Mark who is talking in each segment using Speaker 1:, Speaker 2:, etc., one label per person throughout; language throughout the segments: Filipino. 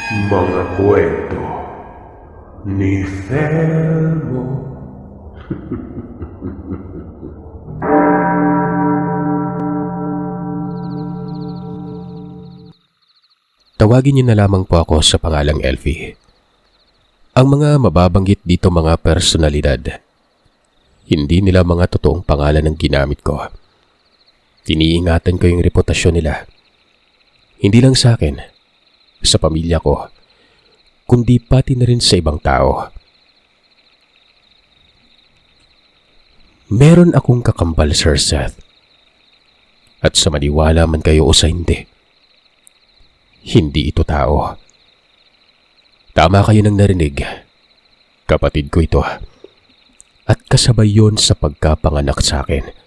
Speaker 1: Mga kwento ni Felmo.
Speaker 2: Tawagin niyo na lamang po ako sa pangalang Elfie. Ang mga mababanggit dito mga personalidad, hindi nila mga totoong pangalan ang ginamit ko. Iniingatan ko yung reputasyon nila. Hindi lang sa akin, sa pamilya ko, kundi pati na rin sa ibang tao. Meron akong kakambal, Sir Seth. At sa maniwala man kayo o sa hindi, hindi ito tao. Tama kayo nang narinig. Kapatid ko ito. At kasabay yon sa pagkapanganak sa akin.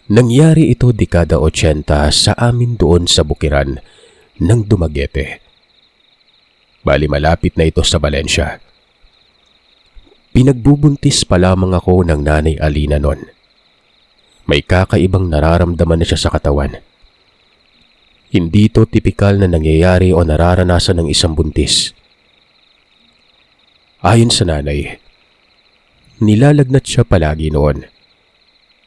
Speaker 2: Nangyari ito dekada 80 sa amin doon sa bukiran ng Dumaguete. Bali malapit na ito sa Valencia. Pinagbubuntis pa lamang ako ng nanay Alina noon. May kakaibang nararamdaman na siya sa katawan. Hindi ito tipikal na nangyayari o nararanasan ng isang buntis. Ayon sa nanay, nilalagnat siya palagi noon.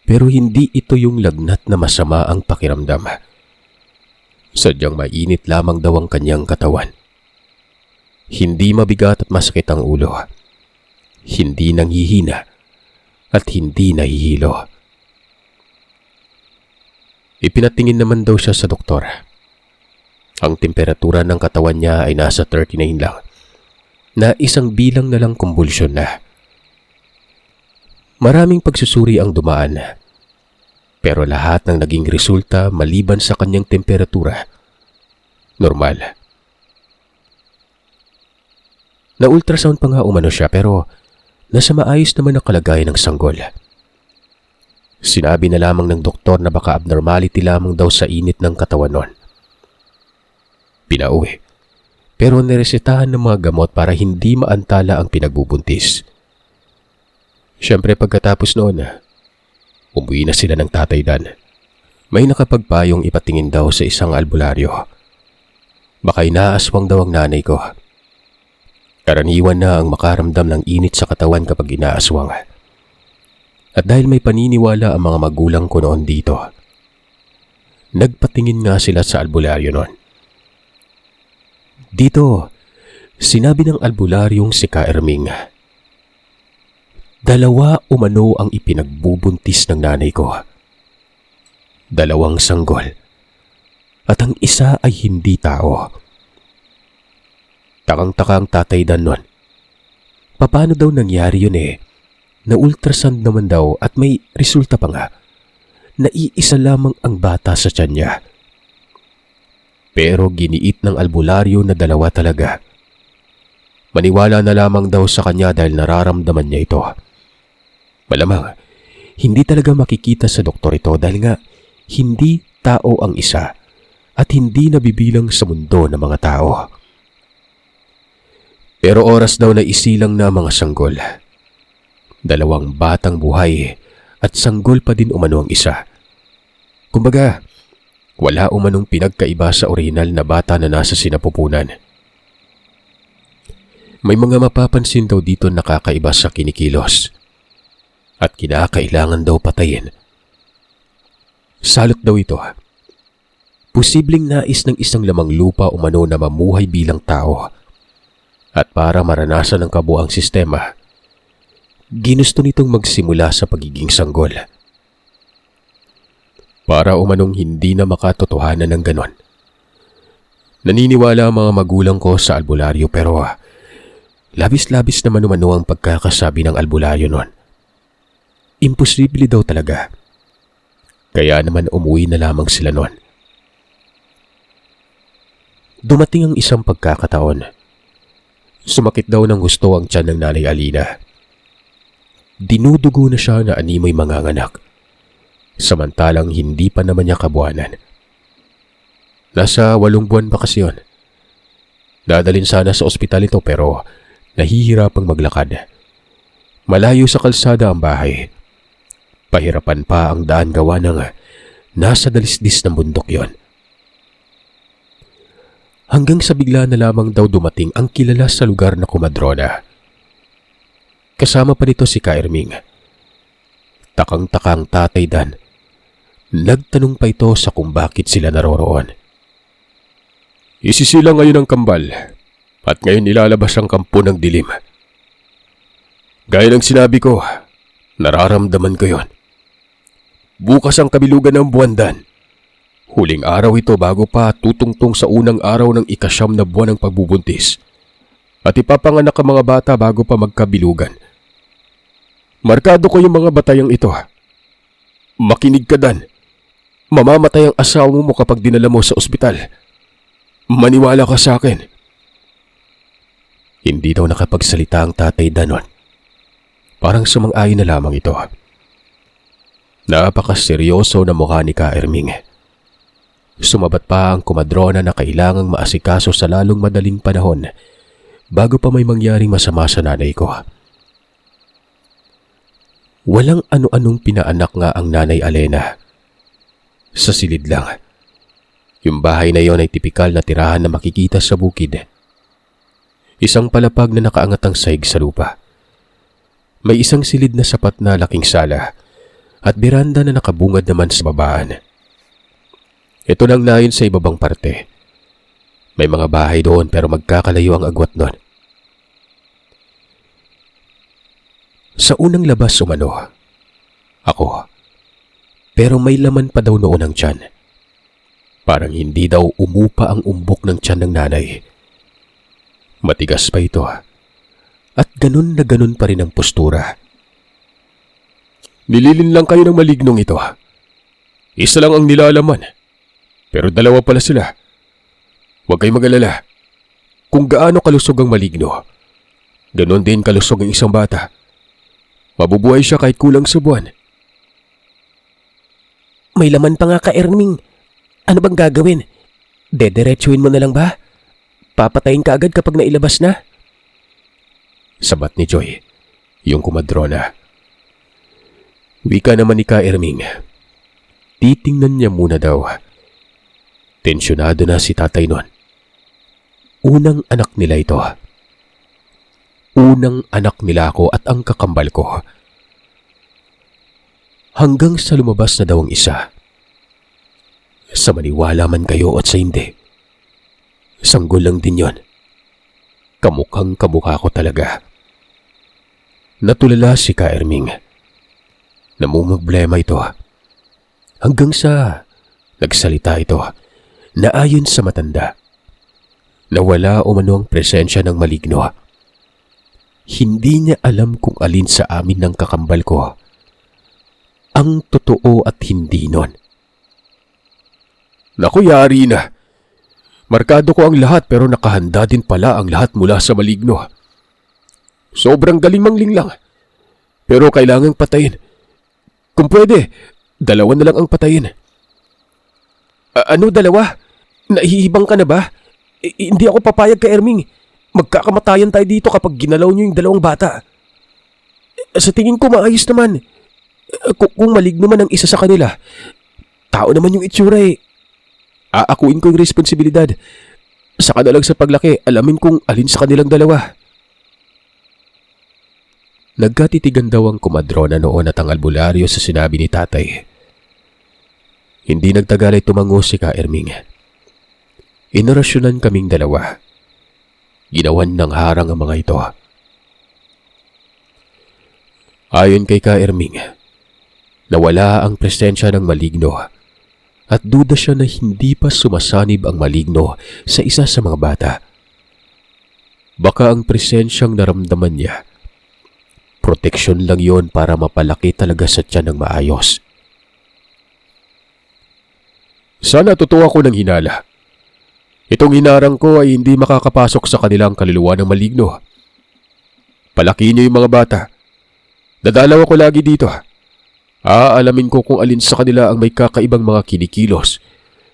Speaker 2: Pero hindi ito yung lagnat na masama ang pakiramdam. Sadyang mainit lamang daw ang kanyang katawan. Hindi mabigat at masakit ang ulo. Hindi nanghihina at hindi nahihilo. Ipinatingin naman daw siya sa doktor. Ang temperatura ng katawan niya ay nasa 39 lang, na isang bilang na lang kumbulsyon na. Maraming pagsusuri ang dumaan, pero lahat ng naging resulta maliban sa kanyang temperatura, normal. Na-ultrasound pa nga umano siya pero nasa maayos naman ang kalagayan ng sanggol. Sinabi na lamang ng doktor na baka abnormality lamang daw sa init ng katawan nun. Pinauwi, pero niresetahan ng mga gamot para hindi maantala ang pinagbubuntis. Siyempre pagkatapos noon, umuwi na sila ng tatay Dan. May nakapagpayong ipatingin daw sa isang albularyo. Baka inaaswang daw ang nanay ko. Karaniwan na ang makaramdam ng init sa katawan kapag inaaswang. At dahil may paniniwala ang mga magulang ko noon dito, nagpatingin nga sila sa albularyo noon. Dito, sinabi ng albularyong si Ka Erming, dalawa umano ang ipinagbubuntis ng nanay ko. 2 sanggol. At ang isa ay hindi tao. Takang-taka ang tatay Dan nun. Paano daw nangyari yun eh? Na-ultrasound naman daw at may resulta pa nga. Naiisa lamang ang bata sa tiyan niya. Pero giniit ng albularyo na 2 talaga. Maniwala na lamang daw sa kanya dahil nararamdaman niya ito. Malamang, hindi talaga makikita sa doktor ito dahil nga hindi tao ang isa at hindi nabibilang sa mundo ng mga tao. Pero oras daw na isilang na mga sanggol. 2 batang buhay at sanggol pa din umano ang isa. Kumbaga, wala umanong pinagkaiba sa orihinal na bata na nasa sinapupunan. May mga mapapansin daw dito nakakaiba sa kinikilos. At kinakailangan daw patayin. Salot daw ito. Posibleng nais ng isang lamang lupa umano na mamuhay bilang tao. At para maranasan ang kabuang sistema, ginusto nitong magsimula sa pagiging sanggol. Para umanong hindi na makatotohanan ng ganon. Naniniwala ang mga magulang ko sa albularyo pero labis-labis naman umano ang pagkakasabi ng albularyo nun. Imposible daw talaga. Kaya naman umuwi na lamang sila noon. Dumating ang isang pagkakataon. Sumakit daw ng gusto ang tiyan ng nanay Alina. Dinudugo na siya na animoy manganganak. Samantalang hindi pa naman niya kabuanan. Nasa 8 buwan pa kasi yun. Dadalhin sana sa ospital ito pero nahihirapang maglakad. Malayo sa kalsada ang bahay. Pahirapan pa ang daan gawa ng nasa dalisdis ng bundok yon. Hanggang sa bigla na lamang daw dumating ang kilala sa lugar na kumadrona. Kasama pa nito si Kairming. Takang-takang Tatay Dan. Nagtanong pa ito sa kung bakit sila naroroon. Isisila ngayon ang kambal at ngayon nilalabas ang kampo ng dilim. Gaya ng sinabi ko, nararamdaman ko yon. Bukas ang kabilugan ng buwandan. Huling araw ito bago pa tutungtong sa unang araw ng ika-9 na buwan ng pagbubuntis. At ipapanganak ang mga bata bago pa magkabilugan. Markado ko yung mga batayang ito. Makinig ka, Dan. Mamamatay ang asawa mo kapag dinala mo sa ospital. Maniwala ka sa akin. Hindi daw nakapagsalita ang Tatay Dan nun. Parang sumang-ayon na lamang ito. Napakaseryoso na mukha ni Kairming. Sumabat pa ang kumadrona na kailangang maasikaso sa lalong madaling panahon bago pa may mangyaring masama sa nanay ko. Walang ano-anong pinaanak nga ang Nanay Alena. Sa silid lang. Yung bahay na yon ay tipikal na tirahan na makikita sa bukid. Isang palapag na nakaangat ang sahig sa lupa. May isang silid na sapat na laking sala at beranda na nakabungad naman sa babaan. Ito nang nayon sa ibabang parte. May mga bahay doon pero magkakalayo ang agwat nun. Sa unang labas umano, ako. Pero may laman pa daw noon ang tiyan. Parang hindi daw umupa ang umbok ng tiyan ng nanay. Matigas pa ito. At ganun na ganun pa rin ang postura. Nililin lang kayo ng malignong ito. Isa lang ang nilalaman. Pero dalawa pala sila. Huwag kayong mag-alala. Kung gaano kalusog ang maligno, ganon din kalusog ang isang bata. Mabubuhay siya kahit kulang sa buwan. May laman pa nga Kairming. Ano bang gagawin? Dederechuin mo na lang ba? Papatayin ka agad kapag nailabas na? Sabat ni Joy, yung kumadrona. Wika naman ni Kairming. Titingnan niya muna daw. Tensyonado na si tatay nun. Unang anak nila ito. Unang anak nila ako at ang kakambal ko. Hanggang sa lumabas na daw ang isa. Sa maniwala man kayo at sa hindi. Sanggol lang din yon. Kamukhang kamukha ko talaga. Natulala si Kairming. Namumblema ito. Hanggang sa nagsalita ito na ayon sa matanda. Nawala umano ang presensya ng maligno. Hindi niya alam kung alin sa amin ng kakambal ko ang totoo at hindi nun. Naku, yari na. Markado ko ang lahat pero nakahanda din pala ang lahat mula sa maligno. Sobrang galing mangling lang. Pero kailangang patayin. Kung pwede, dalawa na lang ang patayin. Ano dalawa? Nahihibang ka na ba? Hindi ako papayag Kairming. Magkakamatayan tayo dito kapag ginalaw niyo yung dalawang bata. Sa tingin ko maayos naman. Kung maligno man ang isa sa kanila, tao naman yung itsura eh. Aakuin ko yung responsibilidad. Saka na lang sa paglaki, alamin kung alin sa kanilang dalawa. Nagkatitigan daw ang kumadrona noon at ang albularyo sa sinabi ni tatay. Hindi nagtagal ay tumango si Kairming. Inorasyonan kaming dalawa. Ginawan ng harang ang mga ito. Ayon kay Kairming, nawala ang presensya ng maligno at duda siya na hindi pa sumasanib ang maligno sa isa sa mga bata. Baka ang presensyang naramdaman niya, proteksyon lang yon para mapalaki talaga sa tiyan ng maayos. Sana totoo ako ng hinala. Itong hinarang ko ay hindi makakapasok sa kanilang kaluluwa ng maligno. Palaki niyo yung mga bata. Dadalaw ako lagi dito. Aalamin ko kung alin sa kanila ang may kakaibang mga kinikilos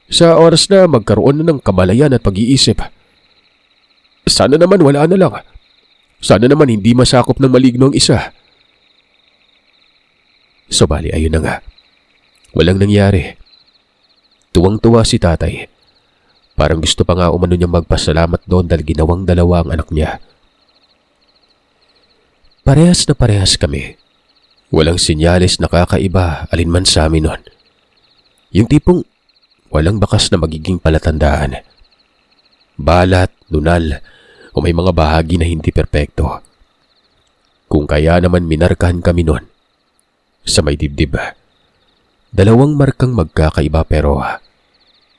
Speaker 2: sa oras na magkaroon na ng kamalayan at pag-iisip. Sana naman wala na lang. Sana naman hindi masakop ng maligno ang isa. So bali ayun na nga. Walang nangyari. Tuwang-tuwa si tatay. Parang gusto pa nga umano niyang magpasalamat doon dahil ginawang dalawa ang anak niya. Parehas na parehas kami. Walang sinyalis na kakaiba alinman sa amin noon. Yung tipong walang bakas na magiging palatandaan. Balat, nunal, o may mga bahagi na hindi perpekto. Kung kaya naman minarkahan kami noon sa may dibdib. Dalawang markang magkakaiba pero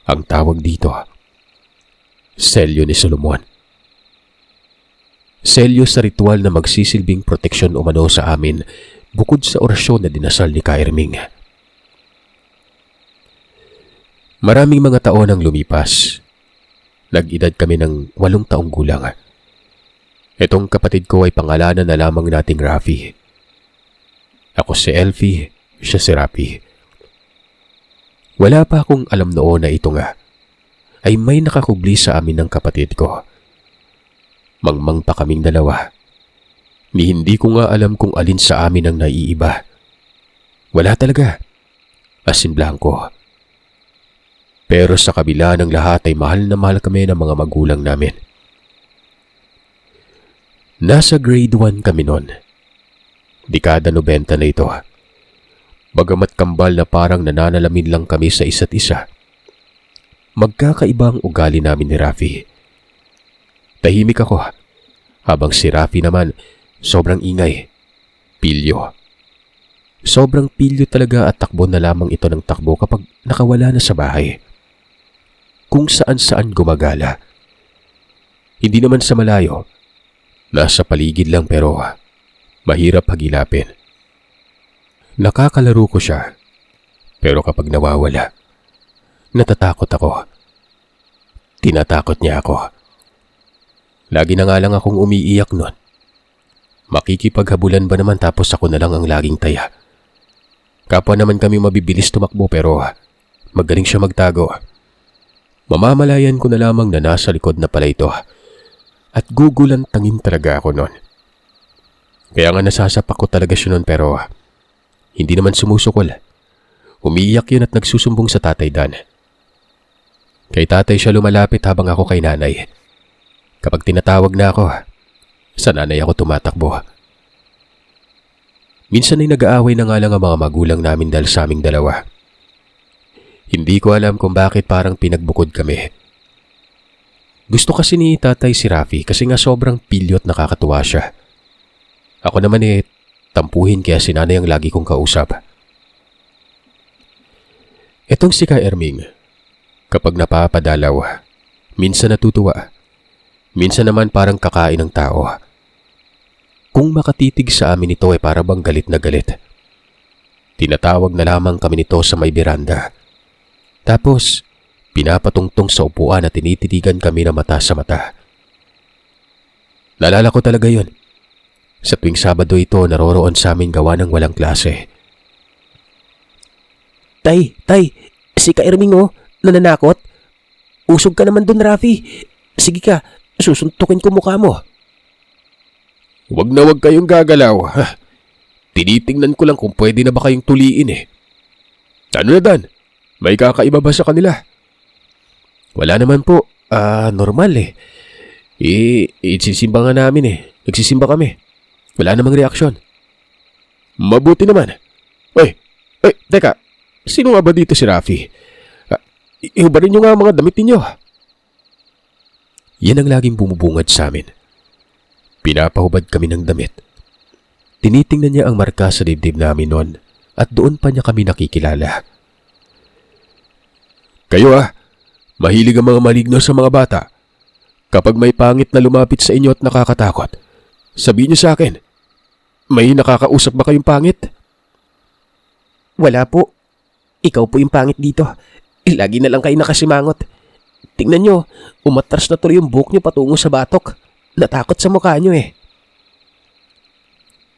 Speaker 2: ang tawag dito, selyo ni Solomon. Selyo sa ritual na magsisilbing proteksyon umano sa amin bukod sa orasyon na dinasal ni Ka Erming. Maraming mga taon ang lumipas. Nag-edad kami ng 8 taong gulang. Itong kapatid ko ay pangalanan na lamang nating Rafi. Ako si Elfie, siya si Rafi. Wala pa akong alam noon na ito nga ay may nakakugli sa amin ng kapatid ko. Mangmang pa kaming dalawa. Ni hindi ko nga alam kung alin sa amin ang naiiba. Wala talaga. As in blanco. Pero sa kabila ng lahat ay mahal na mahal kami ng mga magulang namin. Nasa grade 1 kami noon. Dekada 90 na ito. Bagamat kambal na parang nananalamin lang kami sa isa't isa, magkakaiba ang ugali namin ni Rafi. Tahimik ako, habang si Rafi naman sobrang ingay. Pilyo. Sobrang pilyo talaga at takbo na lamang ito ng takbo kapag nakawala na sa bahay. Kung saan-saan gumagala. Hindi naman sa malayo. Nasa paligid lang pero mahirap hagilapin. Nakakalaro ko siya. Pero kapag nawawala, natatakot ako. Tinatakot niya ako. Lagi na nga lang akong umiiyak nun. Makikipaghabulan ba naman tapos ako na lang ang laging taya. Kapwa naman kami mabibilis tumakbo pero magaling siya magtago. Mamamalayan ko na lamang na nasa likod na pala ito. At gugulantangin talaga ako nun. Kaya nga nasasapak ko talaga siya nun pero hindi naman sumusukol. Umiiyak yun at nagsusumbong sa Tatay Dan. Kay tatay siya lumalapit habang ako kay nanay. Kapag tinatawag na ako, sa nanay ako tumatakbo. Minsan ay nag-aaway na nga lang ang mga magulang namin dahil sa aming dalawa. Hindi ko alam kung bakit parang pinagbukod kami. Gusto kasi ni tatay si Rafi kasi nga sobrang pilyo at nakakatuwa siya. Ako naman tampuhin kaya si nanay ang lagi kong kausap. Etong si Ka Erming, kapag napapadalaw, minsan natutuwa. Minsan naman parang kakain ng tao. Kung makatitig sa amin ito ay para bang galit na galit. Tinatawag na lamang kami nito sa may beranda. Tapos, pinapatungtong sa upuan at tinititigan kami na mata sa mata. Naalala ko talaga yun. Sa tuwing Sabado ito naroroon sa amin gawa ng walang klase. Tay, si Ka Erming nananakot. Usog ka naman dun, Rafi. Sige ka, susuntukin ko mukha mo. Wag na wag kayong gagalaw. Tinitingnan ko lang kung pwede na ba kayong tuliin Ano na Dan? May kakaiba ba sa kanila? Wala naman po. Normal Itsisimba nga namin Nagsisimba kami. Wala namang reaksyon. Mabuti naman. Teka. Sino nga ba dito si Rafi? Ihubarin niyo nga ang mga damit ninyo. Yan ang laging bumubungad sa amin. Pinapahubad kami ng damit. Tinitingnan niya ang marka sa dibdib namin noon at doon pa niya kami nakikilala. Kayo mahilig ang mga maligno sa mga bata. Kapag may pangit na lumapit sa inyo at nakakatakot, sabihin niyo sa akin, may nakakausap ba kayong pangit? Wala po. Ikaw po yung pangit dito. Lagi na lang kayo nakasimangot. Tingnan nyo, umatras na tuloy yung buhok nyo patungo sa batok. Natakot sa mukha nyo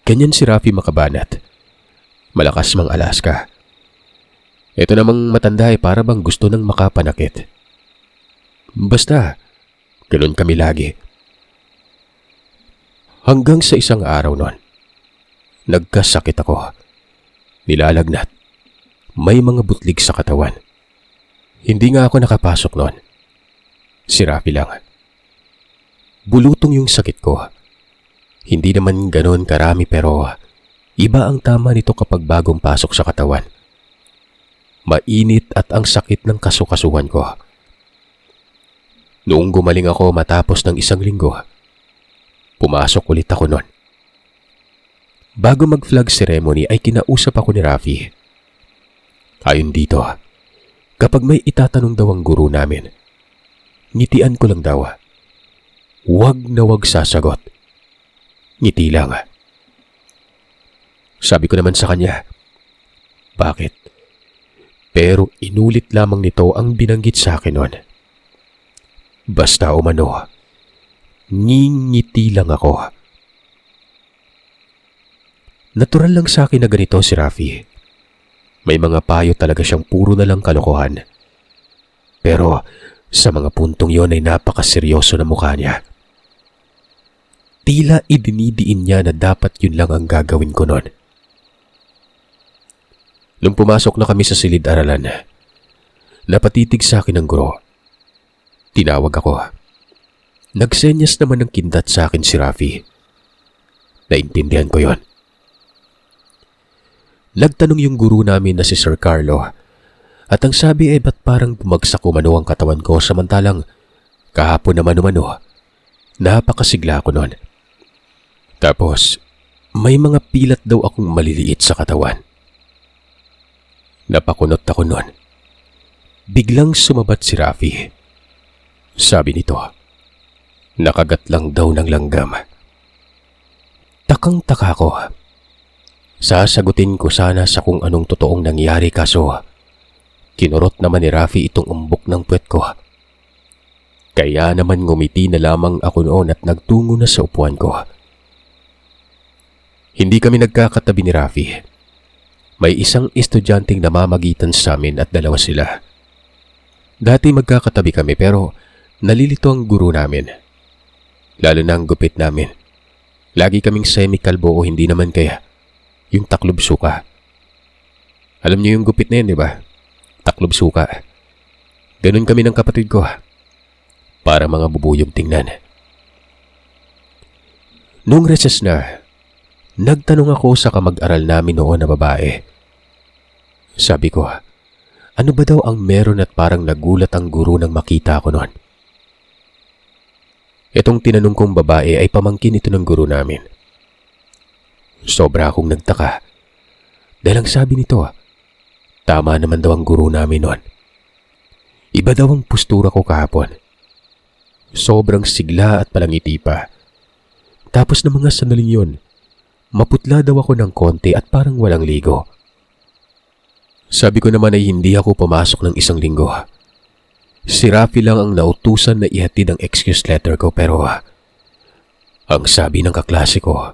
Speaker 2: Ganyan si Rafi makabanat. Malakas mang Alaska. Ito namang matanda para bang gusto nang makapanakit. Basta, ganun kami lagi. Hanggang sa isang araw noon, nagkasakit ako. Nilalagnat. May mga butlig sa katawan. Hindi nga ako nakapasok noon. Si Rafi lang. Bulutong yung sakit ko. Hindi naman ganon karami pero iba ang tama nito kapag bagong pasok sa katawan. Mainit at ang sakit ng kasukasuhan ko. Noong gumaling ako matapos ng 1 linggo, pumasok ulit ako nun. Bago mag-flag ceremony ay kinausap ako ni Rafi. Ayon dito, kapag may itatanong daw ang guru namin, ngitian ko lang daw. Huwag na huwag sasagot. Ngiti lang. Sabi ko naman sa kanya, bakit? Pero inulit lamang nito ang binanggit sa akin noon. Basta umano, ngingiti lang ako. Natural lang sa akin na ganito si Rafi. May mga payo talaga siyang puro na lang kalokohan. Pero sa mga puntong yon ay napakaseryoso na mukha niya. Tila idinidiin niya na dapat yun lang ang gagawin ko noon. Nung pumasok na kami sa silid-aralan, napatitig sa akin ang guro. Tinawag ako. Nagsenyas naman ng kindat sa akin si Rafi. Naintindihan ko yon. Nagtanong yung guru namin na si Sir Carlo at ang sabi ay ba't parang bumagsak umano ang katawan ko samantalang kahapon naman umano, napakasigla ko noon. Tapos may mga pilat daw akong maliliit sa katawan. Napakunot ako noon. Biglang sumabat si Rafi. Sabi nito, nakagat lang daw ng langgam. Takang-taka ko. Sasagutin ko sana sa kung anong totoong nangyari kaso kinurot naman ni Rafi itong umbok ng puwet ko. Kaya naman ngumiti na lamang ako noon at nagtungo na sa upuan ko. Hindi kami nagkakatabi ni Rafi. May isang estudyanteng namamagitan sa amin at 2 sila. Dati magkakatabi kami pero nalilito ang guru namin. Lalo na ang gupit namin. Lagi kaming semi-kalbo o hindi naman kaya yung taklob suka. Alam niyo yung gupit na yun, di ba? Taklob suka. Ganun kami ng kapatid ko. Para mga bubuyog tingnan. Noong recess na, nagtanong ako sa kamag-aral namin noon na babae. Sabi ko, ano ba daw ang meron at parang nagulat ang guru nang makita ko noon? Itong tinanong kong babae ay pamangkin ito ng guru namin. Sobra akong nagtaka. Dahil ang sabi nito, tama naman daw ang guru namin noon. Iba daw ang postura ko kahapon. Sobrang sigla at palangiti pa. Tapos ng mga sandaling yun, maputla daw ako ng konti at parang walang ligo. Sabi ko naman ay hindi ako pumasok ng 1 linggo. Si Rafi lang ang nautusan na ihatid ang excuse letter ko pero ang sabi ng kaklase ko,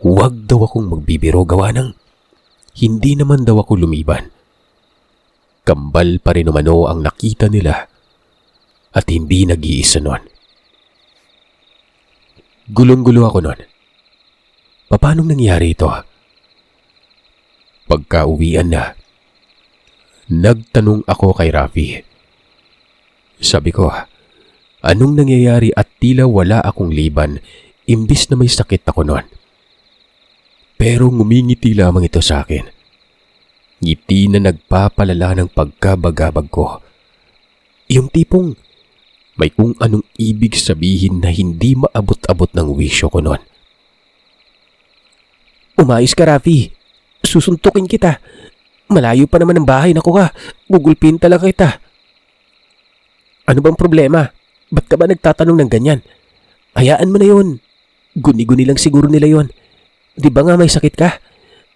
Speaker 2: huwag daw akong magbibiro gawa ng hindi naman daw ako lumiban. Kambal pa rin umano ang nakita nila at hindi nag-iisa nun. Gulong-gulo ako nun. Paano nangyari ito? Pagka-uwian na, nagtanong ako kay Rafi. Sabi ko, anong nangyayari at tila wala akong liban imbis na may sakit ako nun. Pero ngumingiti lamang ito sa akin. Ngiti na nagpapalala ng pagkabagabag ko. Yung tipong may kung anong ibig sabihin na hindi maabot-abot ng wisyo ko nun. Umayos ka, Rafi. Susuntukin kita. Malayo pa naman ang bahay. Naku ka, gugulpin talaga kita. Ano bang problema? Ba't ka ba nagtatanong ng ganyan? Hayaan mo na yun. Guni-guni lang siguro nila yon. Di ba nga may sakit ka?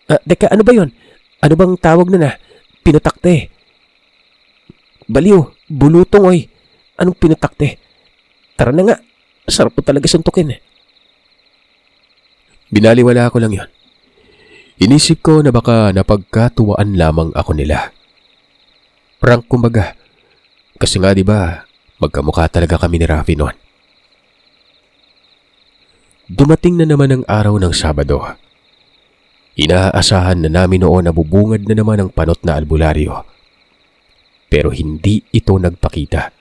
Speaker 2: Teka, ano ba yon? Ano bang tawag na na? Pinutakte. Baliw, bulutong oy. Anong pinutakte? Tara na nga. Sarap po talaga suntukin. Binaliwala ko lang yon. Inisip ko na baka napagkatuwaan lamang ako nila. Prank kumbaga. Kasi nga di ba, magkamukha talaga kami ni Rafi noon. Dumating na naman ang araw ng Sabado. Inaasahan na namin noon na bubungad na naman ang panot na albularyo. Pero hindi ito nagpakita.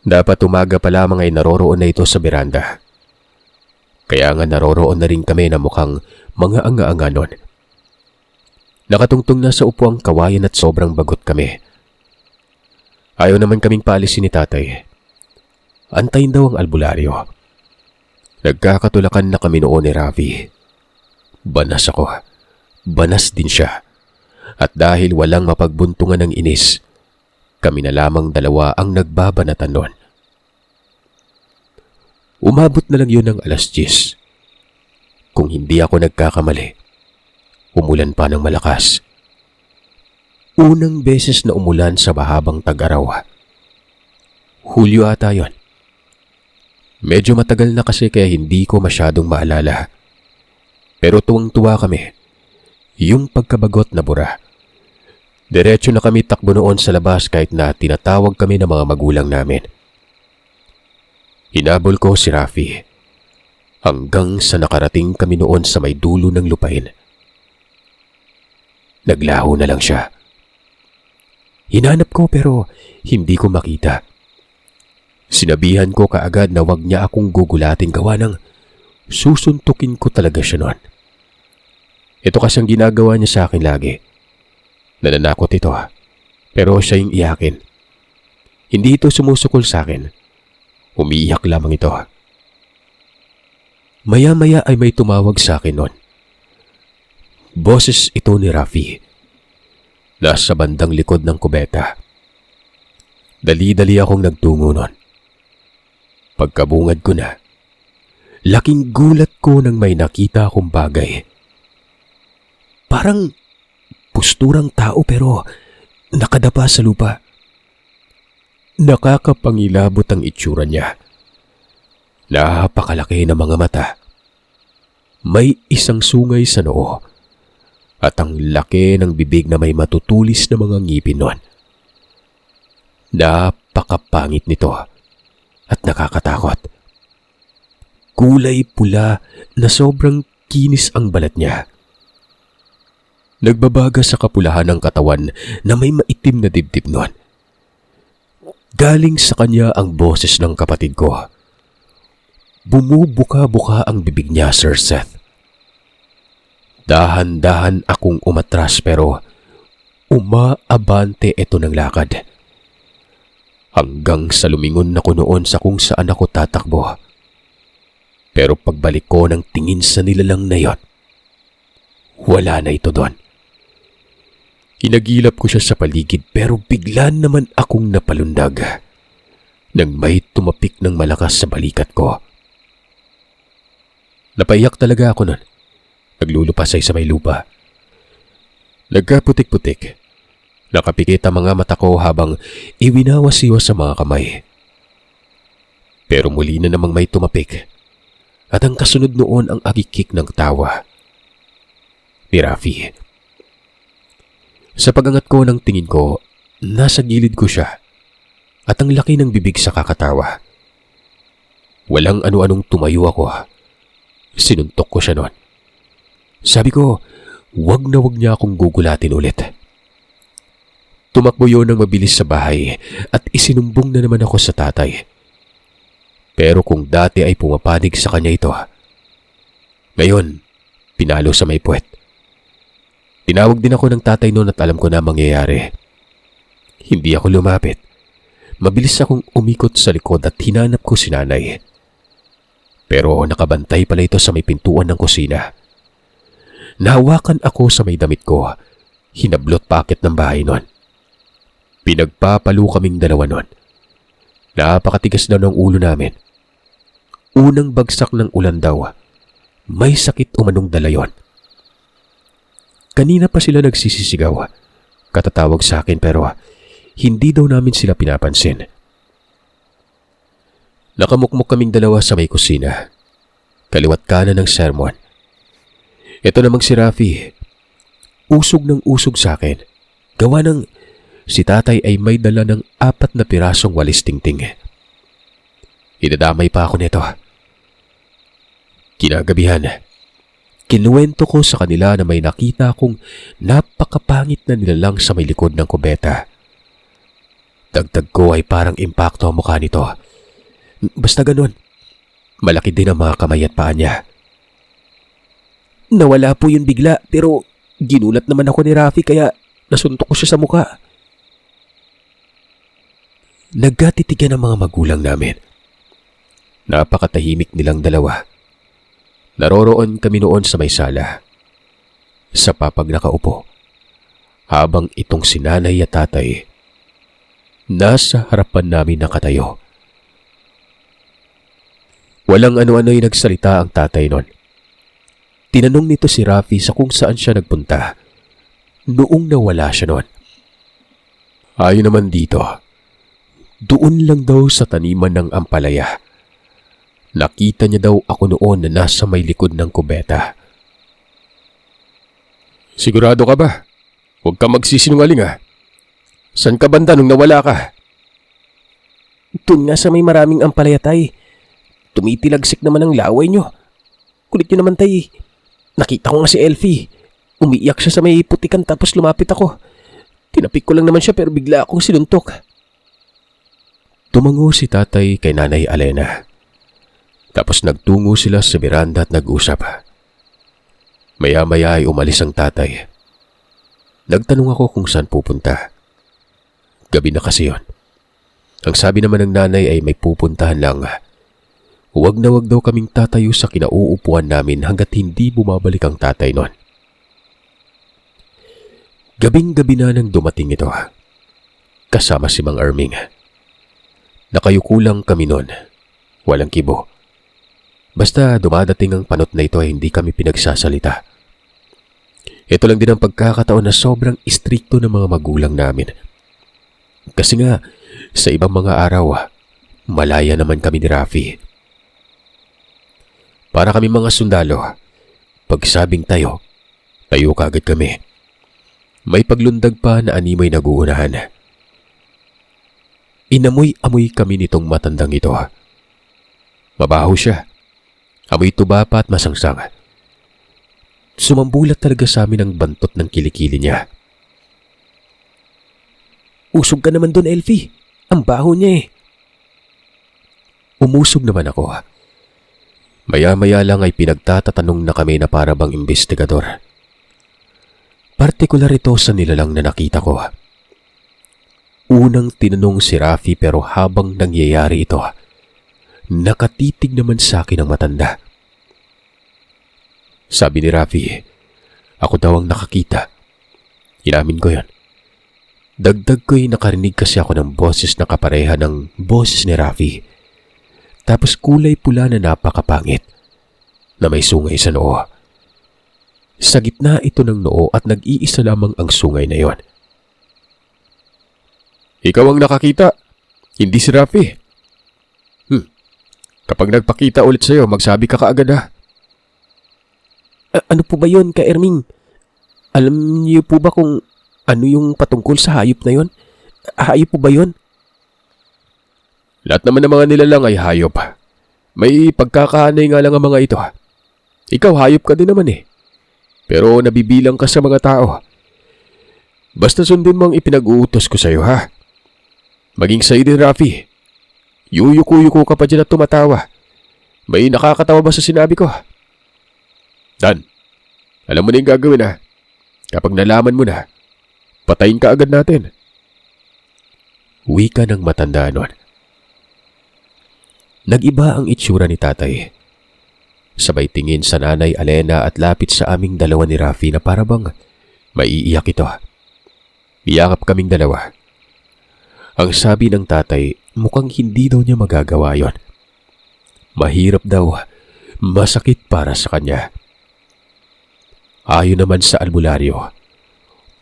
Speaker 2: Dapat umaga pa lamang ay naroroon na ito sa beranda. Kaya nga naroroon na rin kami na mukhang mga anga-anga nun. Nakatungtong na sa upuang kawayan at sobrang bagot kami. Ayaw naman kaming paalisin ni tatay. Antayin daw ang albularyo. Nagkakatulakan na kami noon ni Ravi. Banas ako. Banas din siya. At dahil walang mapagbuntungan ng inis, kami na lamang dalawa ang nagbabanatan noon. Umabot na lang yun ng 10:00. Kung hindi ako nagkakamali, umulan pa ng malakas. Unang beses na umulan sa mahabang tag-araw. Hulyo ata yun. Medyo matagal na kasi kaya hindi ko masyadong maalala. Pero tuwang-tuwa kami. Yung pagkabagot na bura. Diretso na kami takbo noon sa labas kahit na tinatawag kami ng mga magulang namin. Hinabol ko si Rafi hanggang sa nakarating kami noon sa may dulo ng lupain. Naglaho na lang siya. Hinanap ko pero hindi ko makita. Sinabihan ko kaagad na wag niya akong gugulatin gawa ng susuntukin ko talaga siya noon. Ito kasi ang ginagawa niya sa akin lagi. Nananakot ito pero siya yung iyakin. Hindi ito sumusukol sa akin. Umiiyak lamang ito. Maya-maya ay may tumawag sa akin noon. Boses ito ni Rafi. Nasa bandang likod ng kubeta. Dali-dali akong nagtungo noon. Pagkabungad ko na, laking gulat ko nang may nakita akong bagay. Parang posturang tao pero nakadapa sa lupa. Nakakapangilabot ang itsura niya. Napakalaki ng mga mata. May isang sungay sa noo. At ang laki ng bibig na may matutulis na mga ngipin nun. Napakapangit nito at nakakatakot. Kulay pula na sobrang kinis ang balat niya. Nagbabaga sa kapulahan ng katawan na may maitim na dibdib nun. Galing sa kanya ang boses ng kapatid ko. Bumubuka-buka ang bibig niya, Sir Seth. Dahan-dahan akong umatras pero umaabante ito ng lakad. Hanggang sa lumingon ako noon sa kung saan ako tatakbo. Pero pagbalik ko ng tingin sa nilalang na yon, wala na ito doon. Hinagilap ko siya sa paligid pero bigla naman akong napalundag nang may tumapik ng malakas sa balikat ko. Napaiyak talaga ako nun. Naglulupasay sa may lupa. Nagkaputik-putik. Nakapikit ang mga mata ko habang iwinawas-iwas sa mga kamay. Pero muli na namang may tumapik at ang kasunod noon ang agikik ng tawa ni Rafi. Sa pagangat ko ng tingin ko, nasa gilid ko siya at ang laki ng bibig sa kakatawa. Walang ano-anong tumayo ako. Sinuntok ko siya noon. Sabi ko, wag na wag niya akong gugulatin ulit. Tumakbo yun ng mabilis sa bahay at isinumbong na naman ako sa tatay. Pero kung dati ay pumapanig sa kanya ito, ngayon, pinalo sa may puwet. Tinawag din ako ng tatay noon at alam ko na mangyayari. Hindi ako lumapit. Mabilis akong umikot sa likod at hinanap ko si nanay. Pero nakabantay pala ito sa may pintuan ng kusina. Nahawakan ako sa may damit ko. Hinablot pakit ng bahay noon. Pinagpapalo kaming dalawa noon. Napakatigas na ng ulo namin. Unang bagsak ng ulan daw. May sakit umanong dala yon. Kanina pa sila nagsisisigaw. Katatawag sa akin pero hindi daw namin sila pinapansin. Nakamukmuk kaming dalawa sa may kusina. Kaliwat kanan ng sermon. Ito namang si Rafi. Usog ng usog sa akin. Gawa ng si tatay ay may dala ng 4 na pirasong walis tingting. Idadamay pa ako nito. Kinagabihan, kinuwento ko sa kanila na may nakita akong napakapangit na nilalang sa may likod ng kubeta. Dagdag ko ay parang impacto ang mukha nito. Basta ganun. Malaki din ang mga kamay at paa niya. Nawala po yun bigla pero ginulat naman ako ni Rafi kaya nasuntok ko siya sa mukha. Nagkatitigan ang mga magulang namin. Napakatahimik nilang dalawa. Naroroon kami noon sa may sala. Sa papag nakaupo. Habang itong si nanay at tatay nasa harapan namin nakatayo. Walang ano-ano'y nagsalita ang tatay nun. Tinanong nito si Rafi sa kung saan siya nagpunta noong nawala siya nun. Ayon naman dito, doon lang daw sa taniman ng ampalaya. Nakita niya daw ako noon na nasa may likod ng kubeta. Sigurado ka ba? Huwag ka magsisinungaling ah. San ka banda nung nawala ka? Doon nga sa may maraming ampalaya tay. Tumitilagsik naman ang laway nyo. Kulit nyo naman tay. Nakita ko nga si Elfie. Umiiyak siya sa may putikan tapos lumapit ako. Tinapik ko lang naman siya pero bigla akong sinuntok. Tumango si tatay kay Nanay Alena. Tapos nagtungo sila sa beranda at nag-usap. Maya-maya ay umalis ang tatay. Nagtanong ako kung saan pupunta. Gabi na kasi yon. Ang sabi naman ng nanay ay may pupuntahan lang. Huwag na huwag daw kaming tatayo sa kinauupuan namin hanggat hindi bumabalik ang tatay nun. Gabing-gabi na nang dumating ito. Kasama si Mang Erming. Nakayuko lang kami nun. Walang kibo. Basta dumadating ang panot na ito ay hindi kami pinagsasalita. Ito lang din ang pagkakataon na sobrang istrikto ng mga magulang namin. Kasi nga, sa ibang mga araw, malaya naman kami ni Rafi. Para kami mga sundalo, pagsabing tayo, tayo kagad kami. May paglundag pa na animoy naguunahan. Inamoy-amoy kami nitong matandang ito. Mabaho siya. Amoy tuba pa at masangsang. Sumambulat talaga sa amin ang bantot ng kilikili niya. Usog ka naman doon, Elfie. Ang baho niya eh. Umusog naman ako. Maya-maya lang ay pinagtatatanong na kami na para bang investigador. Partikular ito sa nilalang na nakita ko. Unang tinanong si Rafi pero habang nangyayari ito, nakatitig naman sa akin ang matanda. Sabi ni Rafi, ako daw ang nakakita. Inamin ko yon. Dagdag ko'y nakarinig kasi ako ng boses na kapareha ng boses ni Rafi. Tapos kulay pula na napakapangit na may sungay sa noo. Sa gitna ito ng noo at nag-iisa lamang ang sungay na yon. Ikaw ang nakakita, hindi si Rafi. Kapag nagpakita ulit sa'yo, magsabi ka kaagad ha. Ano po ba yon, Ka Erming? Alam niyo po ba kung ano yung patungkol sa hayop na yon? Hayop po ba yon? Lahat naman ng mga nilalang ay hayop. May pagkakahanay nga lang ang mga ito. Ikaw hayop ka din naman eh. Pero nabibilang ka sa mga tao. Basta sundin mo ang ipinag-uutos ko sa'yo ha. Maging sa'yo din, Rafi. Yuyuko-yuko ka pa dyan at tumatawa. May nakakatawa ba sa sinabi ko? Dan, alam mo na yung gagawin ha. Kapag nalaman mo na, patayin ka agad natin. Wika ng matanda nun. Nag-iba ang itsura ni tatay. Sabay tingin sa Nanay Alena at lapit sa aming dalawa ni Rafi na parabang maiiyak ito. Iyakap kaming dalawa. Ang sabi ng tatay, mukhang hindi daw niya magagawa yon. Mahirap daw, masakit para sa kanya. Ayon naman sa albularyo,